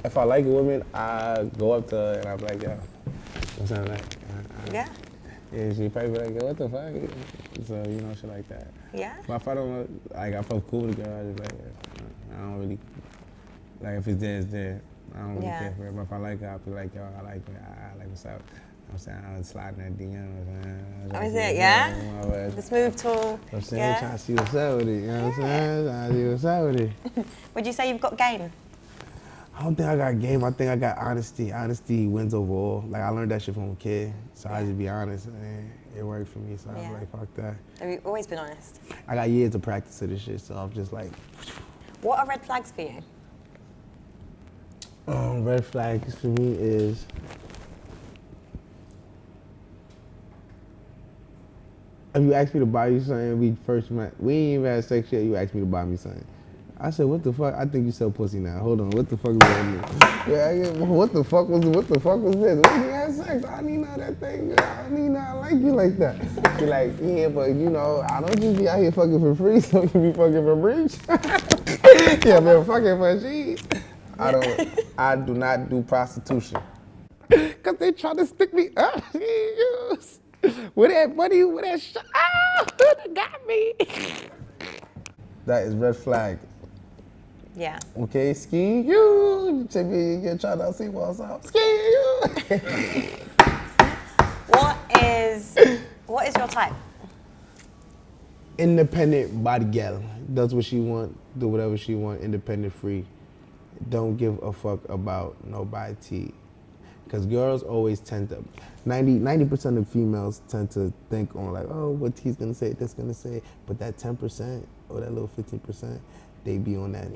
If I like a woman, I go up to her and I'm like, yo, what's that like? Yeah. Yeah, she probably be like, yo, what the fuck? So, shit like that. Yeah? But if I don't, like, I felt cool with the girl, I just like, I don't really, like, if it's there, it's there. I don't really care for it. But if I like her, I'll be like, yo, I like her. I like what's up. I'm saying, I'll slide in that DM. Oh, is it, yeah? The smooth talk. I'm saying, trying to see what's up with it, you know what I'm saying? Trying to see what's up with it. Would you say you've got game? I don't think I got game. I think I got honesty. Honesty wins overall. Like, I learned that shit from a kid. So I just be honest, and it worked for me. So I was like, fuck that. Have you always been honest? I got years of practice of this shit, so I'm just like. What are red flags for you? Red flags for me is If you asked me to buy you something, we first met, we ain't even had sex yet, you asked me to buy me something. I said, what the fuck? I think you sell pussy now. Hold on, what the fuck is that? What the fuck was this? We didn't have sex. I need not that thing, girl. I need not like you like that. She like, yeah, but you know, I don't just be out here fucking for free, so you be fucking for breach. Yeah, man, fucking for cheese. I do not do prostitution. Cause they try to stick me up. With that money, with that shit. Ah, they got me. That is red flag. Yeah. Okay, ski you. Take me, you try to see what's up. Ski you. What is your type? Independent body gal. Does what she want, do whatever she want, independent, free. Don't give a fuck about nobody. Because girls always tend to, 90% of females tend to think on like, oh, what he's gonna say, this gonna say. But that 10% or that little 15%, they be on that.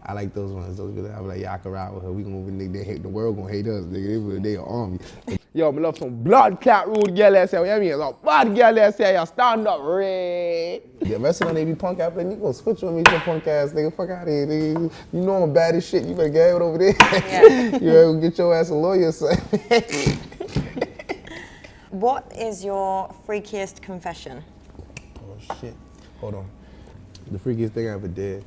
I like those ones. Those girls, I'm like, yeah, I can ride with her. We gonna, they hate, the world gonna hate us. Nigga, they are on me. Yo, me love some blood clot rude girl ass here. You mean? Some bad girl ass here. You stand up, red. The rest of them, they be punk ass. You gonna switch on me to punk ass, nigga. Fuck out of here, nigga. You know I'm bad as shit. You better get it over there. Yeah. You better get your ass a lawyer, son. What is your freakiest confession? Oh shit. Hold on. The freakiest thing I ever did.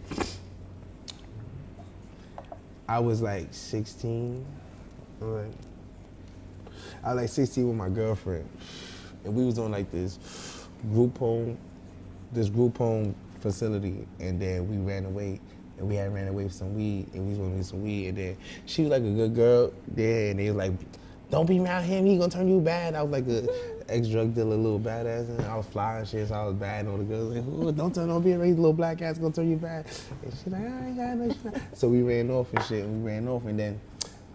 I was like 16. I was like 16 with my girlfriend, and we was on like this group home facility, and then we ran away, and we had ran away with some weed, and we was gonna get some weed, and then she was like a good girl there, and they was like, don't be around him, he gonna turn you bad. I was like a ex-drug dealer, little badass, and I was fly and shit, so I was bad, and all the girls like, oh, don't be a little black ass gonna turn you bad. And she like, I ain't got no shit. So we ran off and shit, and then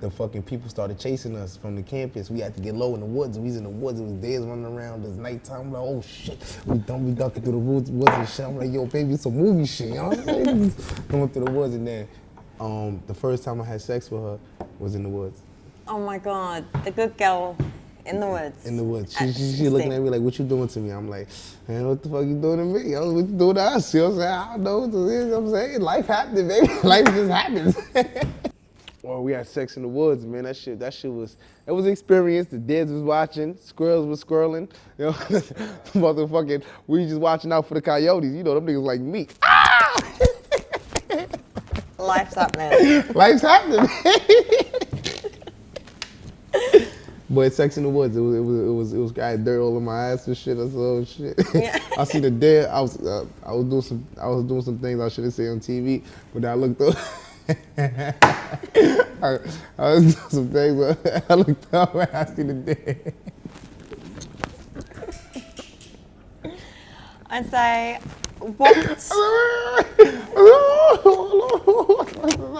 the fucking people started chasing us from the campus. We had to get low in the woods. We was in the woods. It was days running around. It was nighttime. I'm like, oh shit. We ducking through the woods and shit. I'm like, yo, baby, it's a movie shit, y'all. Going through the woods, and then the first time I had sex with her was in the woods. Oh my God, the good girl in the woods. In the woods. She looking at me like, what you doing to me? I'm like, man, what the fuck you doing to me? Yo, what you doing to us? You know what I'm saying? I don't know what this is. You know what I'm saying? Life happens, baby. Life just happens. Well, we had sex in the woods, man. That shit was, it was an experience. The deers was watching, squirrels was squirreling. You know, motherfucking, we just watching out for the coyotes. You know, them niggas like me. Ah! Life's happening. Life's happening. But sex in the woods, it was I had dirt all in my ass and shit. I said, oh shit. Yeah. I see the deer. I was doing some things I shouldn't say on TV, but I looked up. I was doing some things, but I looked up and I see the deer. I'd say, what? That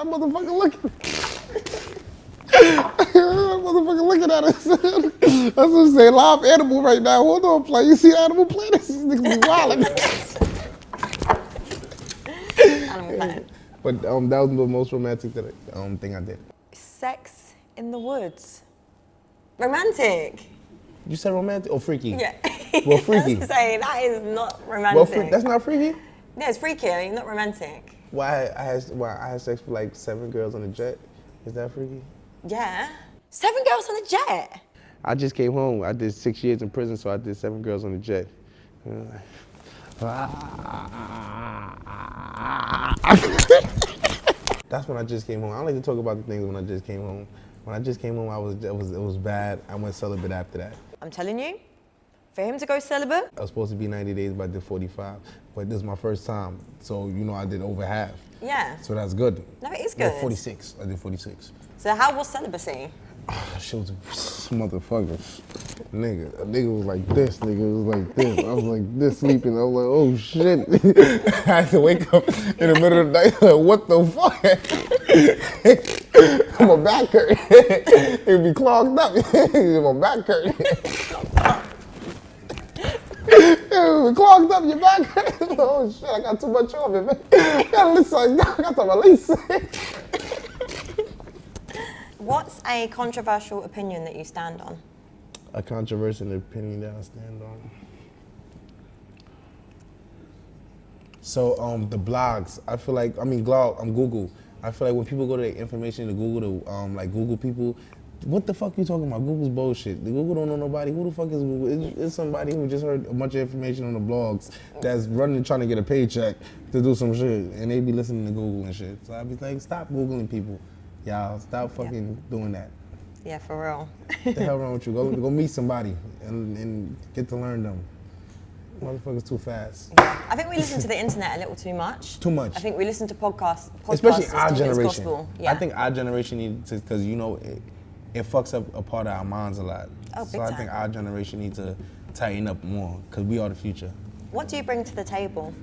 motherfucker looking. That motherfucker looking at us. That's what I'm saying. Live animal right now. Hold on, play. You see Animal Planet? This nigga be wildin'. Animal Planet. But that was the most romantic thing I did. Sex in the woods. Romantic. You said romantic or freaky? Yeah. Well, freaky. I was saying that is not romantic. Well, that's not freaky? Yeah, it's freaky, not romantic. Why I had sex with like 7 girls on a jet? Is that freaky? Yeah. 7 girls on a jet? I just came home. I did 6 years in prison, so I did 7 girls on a jet. That's when I just came home. I don't like to talk about the things when I just came home. When I just came home, it was bad. I went celibate after that. I'm telling you, for him to go celibate. I was supposed to be 90 days, but I did 45. But this is my first time, so you know I did over half. Yeah. So that's good. No, it is good. No, 46. I did 46. So how was celibacy? That shit was motherfucker. Nigga, a nigga was like this, nigga was like this. I was like this sleeping. I was like, oh shit. I had to wake up in the middle of the night like, what the fuck? My back hurt. It would be clogged up. My back hurt. It would be clogged up, your back hurt. Oh shit, I got too much on it, man. I got to release it. What's a controversial opinion that you stand on? A controversial opinion that I stand on. So the blogs, I feel like, Google. I feel like when people go to the information to Google, to like Google people, what the fuck you talking about? Google's bullshit. The Google don't know nobody. Who the fuck is Google? It's somebody who just heard a bunch of information on the blogs that's running trying to get a paycheck to do some shit, and they be listening to Google and shit. So I be like, stop Googling people, y'all. Stop fucking doing that. Yeah, for real. What the hell wrong with you? Go meet somebody and get to learn them. Motherfuckers too fast. I think we listen to the internet a little too much. Too much. I think we listen to podcasts Especially as our much as generation. gospel. Yeah. I think our generation needs to, because it fucks up a part of our minds a lot. Oh, so big I time. think our generation needs to tighten up more, because we are the future. What do you bring to the table?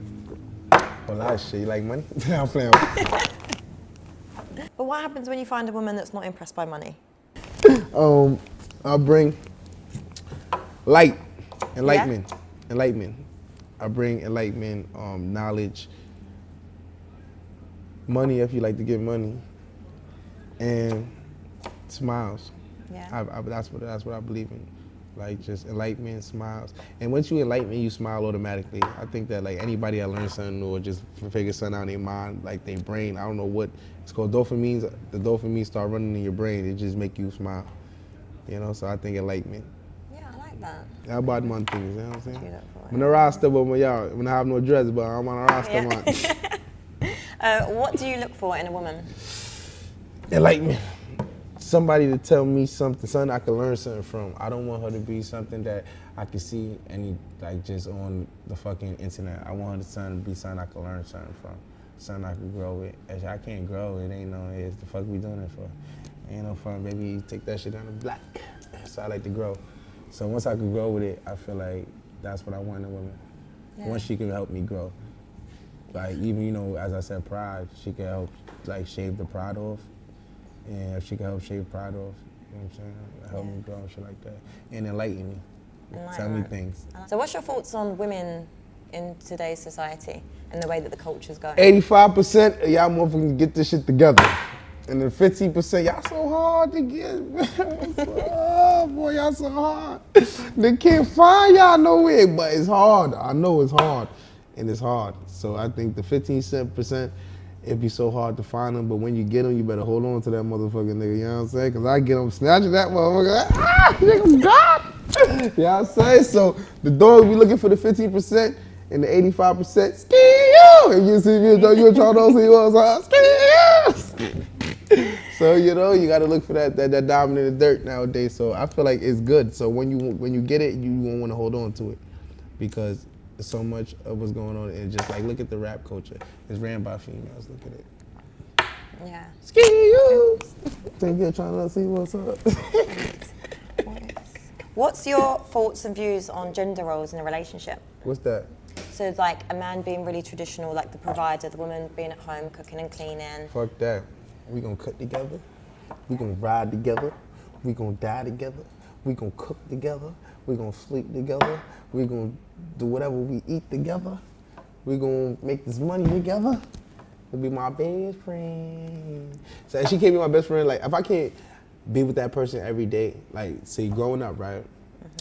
A lot of shit. You like money? I'm playing. But what happens when you find a woman that's not impressed by money? I'll bring enlightenment. I bring enlightenment, knowledge, money if you like to get money, and smiles. Yeah. That's what I believe in. Like, just enlightenment, smiles. And once you enlighten, you smile automatically. I think that, like, anybody that learns something or just figure something out in their mind, like their brain, I don't know what it's called, dopamine. The dopamine start running in your brain. It just make you smile. So I think enlightenment. Yeah, I like that. How about money things, you know what I'm saying? Do that for I'm a Rasta, but when I have no dress, but I'm on a Rasta, man. What do you look for in a woman? Enlightenment. Somebody to tell me something I can learn something from. I don't want her to be something that I can see just on the fucking internet. I want her to be something I can learn something from, something I can grow with. If I can't grow, it ain't no, it's the fuck we doing it for. Ain't no fun, baby. You take that shit down to black. So I like to grow. So once I can grow with it, I feel like that's what I want in a woman. Yeah. Once she can help me grow. Like, even, as I said, pride, she can help, shave the pride off. And if she can help shave pride off, you know what I'm saying? Help me grow and shit like that. And enlighten me. Tell me things. So what's your thoughts on women in today's society and the way that the culture's going? 85% of y'all motherfuckers get this shit together. And the 15%, y'all so hard to get, man. Oh, boy, y'all so hard. They can't find y'all nowhere, but it's hard. I know it's hard, and it's hard. So I think the 15%, it'd be so hard to find them, but when you get them, you better hold on to that motherfucking nigga, you know what I'm saying? Because I get them snatching that motherfucker, nigga, God! You know what I'm saying? So the dog be looking for the 15%, and the 85%, ski you! And you see me, you a trying to see what's ski you! So, you gotta look for that diamond in the dirt nowadays. So I feel like it's good. So when you get it, you won't want to hold on to it, because there's so much of what's going on. And just like, look at the rap culture. It's ran by females. Look at it. Yeah. Ski you! Think you're trying to see what's up. What's your thoughts and views on gender roles in a relationship? What's that? So it's like a man being really traditional, like the provider, the woman being at home cooking and cleaning. Fuck that. We gonna cook together. We gonna ride together. We gonna die together. We gonna cook together. We gonna sleep together. We gonna do whatever we eat together. We gonna make this money together. You'll be my best friend. So she can't be my best friend. Like, if I can't be with that person every day, like, see, growing up, right?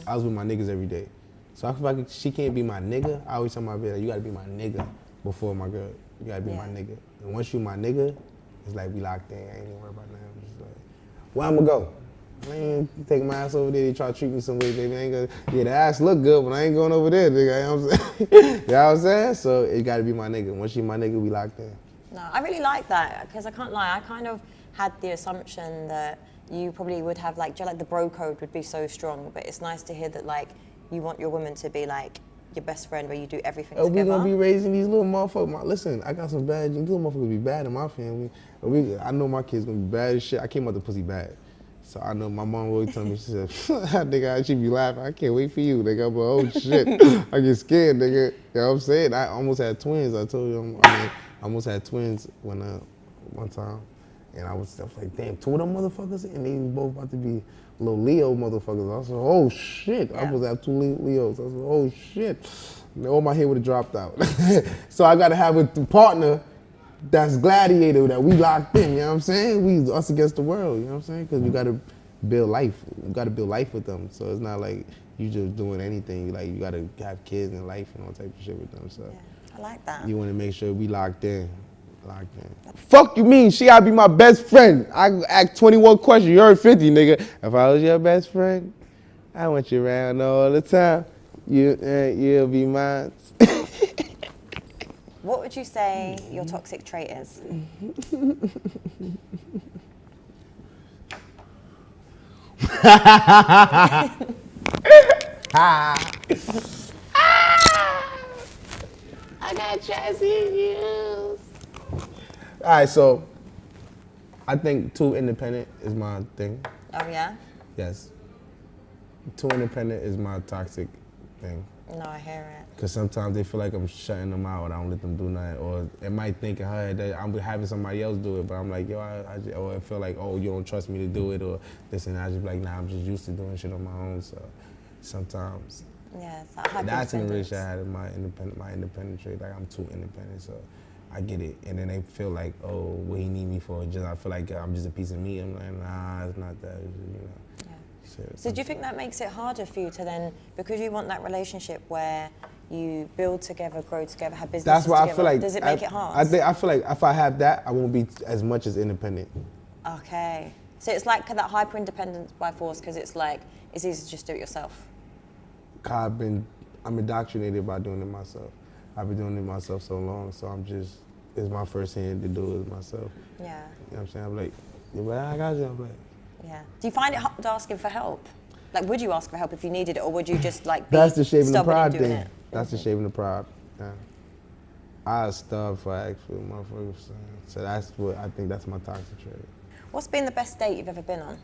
I was with my niggas every day. So if she can't be my nigga, I always tell my bitch, like, you gotta be my nigga before my girl. You gotta be my nigga. And once you my nigga, it's like we locked in. I ain't even worried about nothing. I'm just like, where I'ma go? Man, you take my ass over there, they try to treat me some way, baby. I ain't gonna, the ass look good, but I ain't going over there, nigga. You know what I'm saying? You know what I'm saying? So it gotta be my nigga. Once she my nigga, we locked in. No, I really like that, because I can't lie, I kind of had the assumption that you probably would have like the bro code would be so strong, but it's nice to hear that like you want your woman to be like your best friend, where you do everything together. We gonna be raising these little motherfuckers. Listen, I got some bad genes. These little motherfuckers be bad in my family. I know my kids gonna be bad as shit. I came out the pussy bad. So I know my mom always tell me, she said, nigga, she be laughing. I can't wait for you, nigga. But oh shit, I get scared, nigga. You know what I'm saying? I almost had twins. I told you, I almost had twins one time. And I was like, damn, two of them motherfuckers? And they both about to be little Leo motherfuckers. I said, oh shit. I was at two Leos. I said, oh shit. And all my hair would have dropped out. So I got to have a partner that's gladiator, that we locked in, you know what I'm saying? We us against the world, you know what I'm saying? Because we got to build life. We got to build life with them. So it's not like you just doing anything. Like, you got to have kids and life and all type of shit with them. So I like that. You want to make sure we locked in. Locked in. Fuck you mean? She gotta be my best friend. I ask 21 questions. You heard 50, nigga. If I was your best friend, I want you around all the time. You'll be mine. What would you say your toxic trait is? I got trust issues. All right, so I think too independent is my thing. Oh yeah? Yes. Too independent is my toxic thing. No, I hear it. Because sometimes they feel like I'm shutting them out. I don't let them do nothing. Or it might think in her head that I'm having somebody else do it, but I'm like, yo, or I feel like, oh, you don't trust me to do it, or this and that. I just be like, nah, I'm just used to doing shit on my own. So sometimes Yeah, it's that that's in the hyper-dependence. relationship I had in my independent trait. Like I'm too independent, so I get it. And then they feel like, oh, what he need me for? Just I feel like I'm just a piece of meat. I'm like, nah, it's not that. You know. Yeah. Shit. So do you think that makes it harder for you to then, because you want that relationship where you build together, grow together, have businesses That's why together, I feel like does it make it hard? I feel like if I have that, I won't be as much as independent. Okay. So it's like that hyper-independence by force, because it's like, it's easy to just do it yourself. I'm indoctrinated by doing it myself. I've been doing it myself so long, so it's my first hand to do it myself. Yeah. You know what I'm saying? I'm like, yeah, but I got you. I'm like, Yeah. Do you find it hard asking for help? Like, would you ask for help if you needed it, or would you just like be that's the shaving the stubborn in pride doing thing. it? That's the shaving the pride. Yeah. I starve for actual motherfuckers. So that's what I think that's my toxic trait. What's been the best date you've ever been on?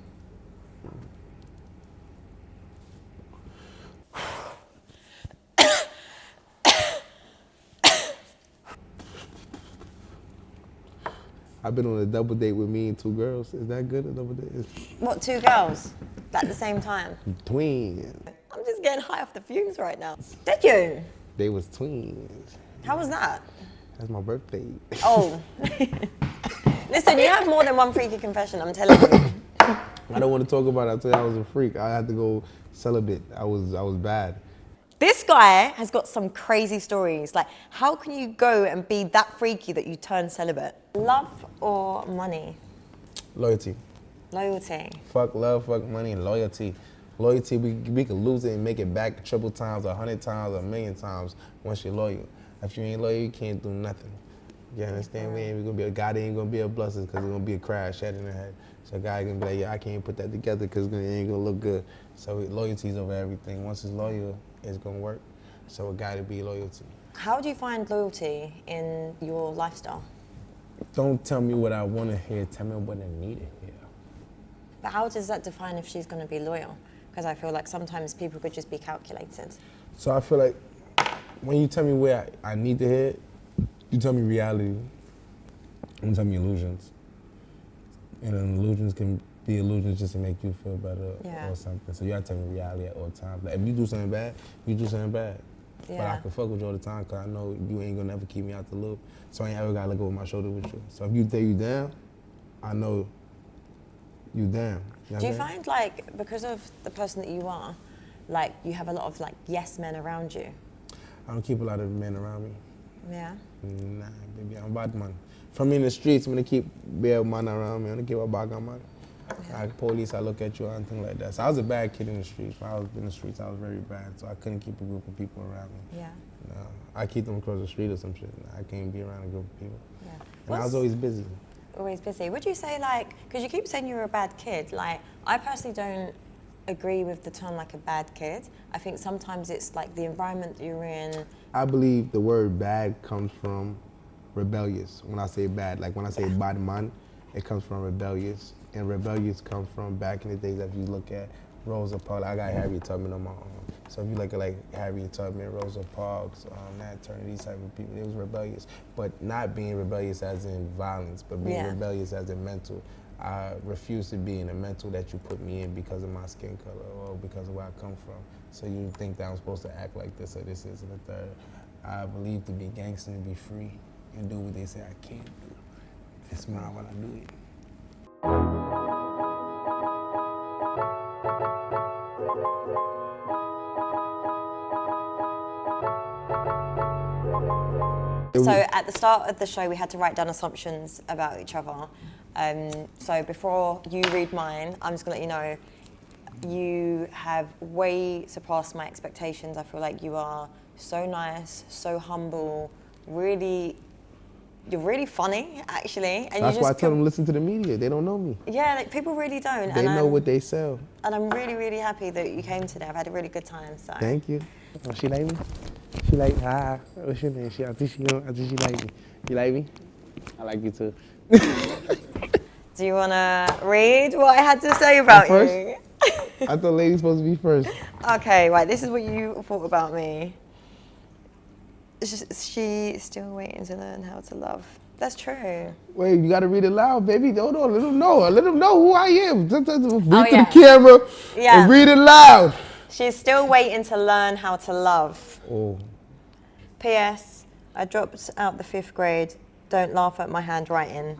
I've been on a double date with me and two girls. Is that good, a double date? What, 2 girls at the same time? Twins. I'm just getting high off the fumes right now. Did you? They was twins. How was that? That's my birthday. Oh. Listen, you have more than one freaky confession, I'm telling you. I don't want to talk about it. I tell you I was a freak. I had to go celibate. I was bad. This guy has got some crazy stories. Like, how can you go and be that freaky that you turn celibate? Love or money? Loyalty. Loyalty. Fuck love, fuck money, loyalty. Loyalty, we could lose it and make it back triple times, 100 times, 1,000,000 times once you're loyal. If you ain't loyal, you can't do nothing. You understand? We ain't gonna be a God ain't gonna be a blessing because it's gonna be a crash head in the head. So God gonna be like, yeah, I can't put that together because it ain't gonna look good. So loyalty's over everything. Once it's loyal, it's gonna work. So it gotta be loyalty. How do you find loyalty in your lifestyle? Don't tell me what I wanna hear, tell me what I need to hear. But how does that define if she's going to be loyal? Because I feel like sometimes people could just be calculated. So I feel like when you tell me where I need to hear it, you tell me reality. You tell me illusions. And illusions can be illusions just to make you feel better or something. So you gotta tell me reality at all times. Like if you do something bad, you do something bad. Yeah. But I can fuck with you all the time because I know you ain't gonna ever keep me out the loop. So I ain't ever gotta look over my shoulder with you. So if you think you down, I know you down. You know Do you what I'm saying? find like, because of the person that you are, like you have a lot of like yes men around you? I don't keep a lot of men around me. Yeah. Nah, baby, I'm bad man. From in the streets, I'm gonna keep bare man around me. I'm gonna keep a bag on man. Like police, I look at you and things like that. So I was a bad kid in the streets. When I was in the streets, I was very bad. So I couldn't keep a group of people around me. Yeah. No, I keep them across the street or some shit. I can't be around a group of people. Yeah. And I was always busy. Always busy. Would you say like, because you keep saying you were a bad kid, like I personally don't agree with the term like a bad kid. I think sometimes it's like the environment that you're in. I believe the word bad comes from rebellious. When I say bad, like when I say bad man, it comes from rebellious. And rebellious come from back in the days. If you look at Rosa Parks, I got Harriet Tubman on my arm. So if you look at like Harriet Tubman, Rosa Parks, Nat Turner, these type of people, it was rebellious. But not being rebellious as in violence, but being rebellious as in mental. I refuse to be in a mental that you put me in because of my skin color or because of where I come from. So you think that I'm supposed to act like this or this is and the third. I believe to be gangster and be free and do what they say I can't do. It's not what I do it. So at the start of the show, we had to write down assumptions about each other. So before you read mine, I'm just gonna let you know, you have way surpassed my expectations. I feel like you are so nice, so humble, you're really funny, actually. And That's you why I just tell them listen to the media. They don't know me. Yeah, like people really don't. They know what they sell. And I'm really, really happy that you came today. I've had a really good time. So Thank you. Oh, she like me? She like, what's your name? I think she like me. You like me? I like you too. do you wanna read what I had to say about you? I thought ladies supposed to be first. Okay, right, this is what you thought about me. She's still waiting to learn how to love. That's true. Wait, you gotta read it loud, baby. Hold on, let them know. Let them know who I am. Read to yeah. the camera and read it loud. She's still waiting to learn how to love. Oh. P.S. I dropped out the 5th grade. Don't laugh at my handwriting.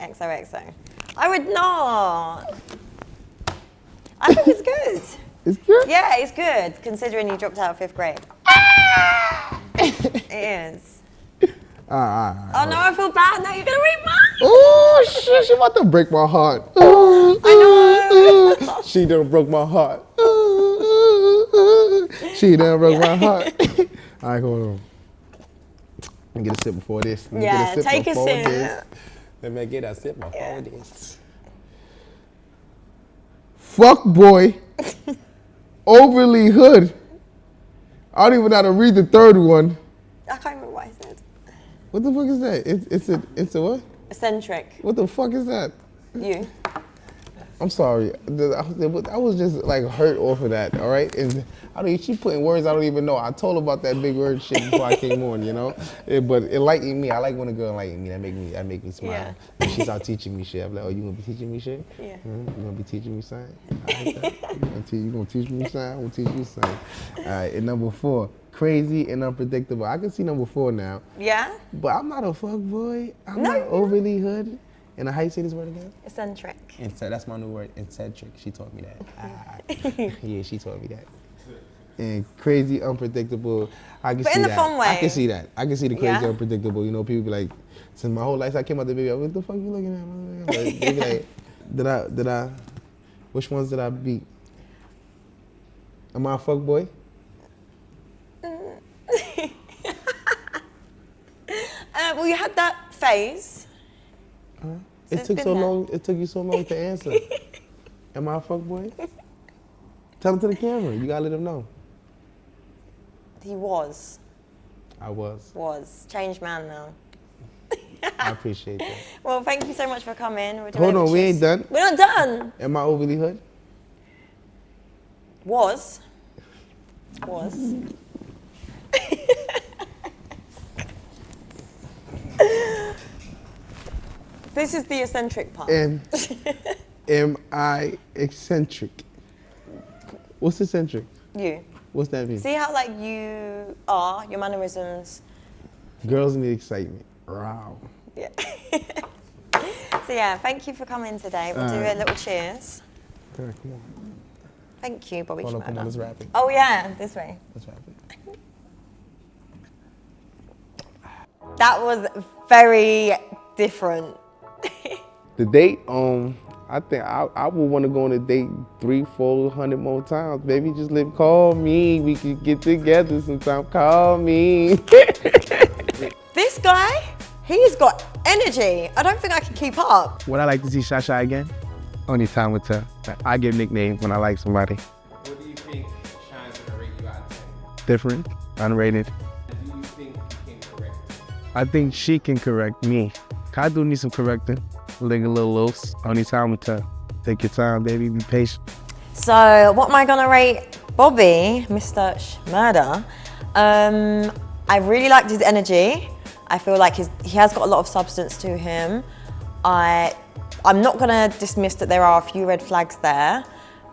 XOXO. I would not. I think it's good. It's good? Yeah, it's good, considering you dropped out of 5th grade. It is. Oh no, I feel bad. Now you're gonna read mine. Oh shit, she about to break my heart. I know. She done broke my heart. She done broke my heart. All right, hold on. Let me get a sip before this. Yeah, take a sip. Let me get a sip before this. Fuck boy. Overly hood. I don't even know how to read the third one. I can't remember what I said. What the fuck is that? It's a what? Eccentric. What the fuck is that? You. I'm sorry. I was just like hurt off of that, all right? And I mean, she putting words I don't even know. I told her about that big word shit before I came on, you know? But it enlightened me. I like when a girl enlighten me. That make me smile. Yeah. And she start teaching me shit. I'm like, oh, you gonna be teaching me shit? Yeah. You gonna be teaching me something? I like that. You gonna teach me something? I'm gonna teach you something. All right, and number 4, crazy and unpredictable. I can see number 4 now. Yeah? But I'm not a fuck boy. I'm No, not you're not. overly hood. And how you say this word again? Eccentric. That's my new word, eccentric. She taught me that. Yeah, she taught me that. And crazy, unpredictable. I can But see in the that. fun way. I can see that. I can see the crazy, Yeah? unpredictable. You know, people be like, since my whole life I came out the baby, what the fuck you looking at? But they be like, did I, which ones did I beat? Am I a fuck boy? Well, you had that phase. It it's took been so there. long. It took you so long to answer. Am I a fuck boy? Tell them to the camera. You gotta let them know. He was. I was. Changed man now. I appreciate that. Well, thank you so much for coming. We're doing Hold on, we cheers. ain't done. We're not done. Am I overly hood? Was. This is the eccentric part. Am I eccentric? What's eccentric? You. What's that mean? See how like you are, your mannerisms. Girls need excitement. Wow. Yeah. So yeah, thank you for coming today. We'll do a little cheers. All right, come on. Thank you, Bobby Hold on, come on, Shmurda. let's wrap it. Oh yeah, this way. Let's wrap it. That was very different. The date, I think I would want to go on a date 300-400 more times. Baby, just call me. We could get together sometime. Call me. This guy, he's got energy. I don't think I can keep up. Would I like to see Shasha again? Only time will tell. I give nicknames when I like somebody. What do you think Chian's gonna rate you out of 10? Different, unrated. Do you think you can correct? I think she can correct me. I do need some correcting. Leg a little loose. Only time will tell. Take your time, baby. Be patient. So what am I gonna rate Bobby, Mr. Shmurda? I really liked his energy. I feel like he has got a lot of substance to him. I'm not gonna dismiss that there are a few red flags there,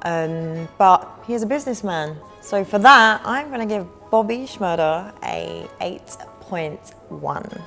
but he is a businessman. So for that, I'm gonna give Bobby Shmurda a 8.1.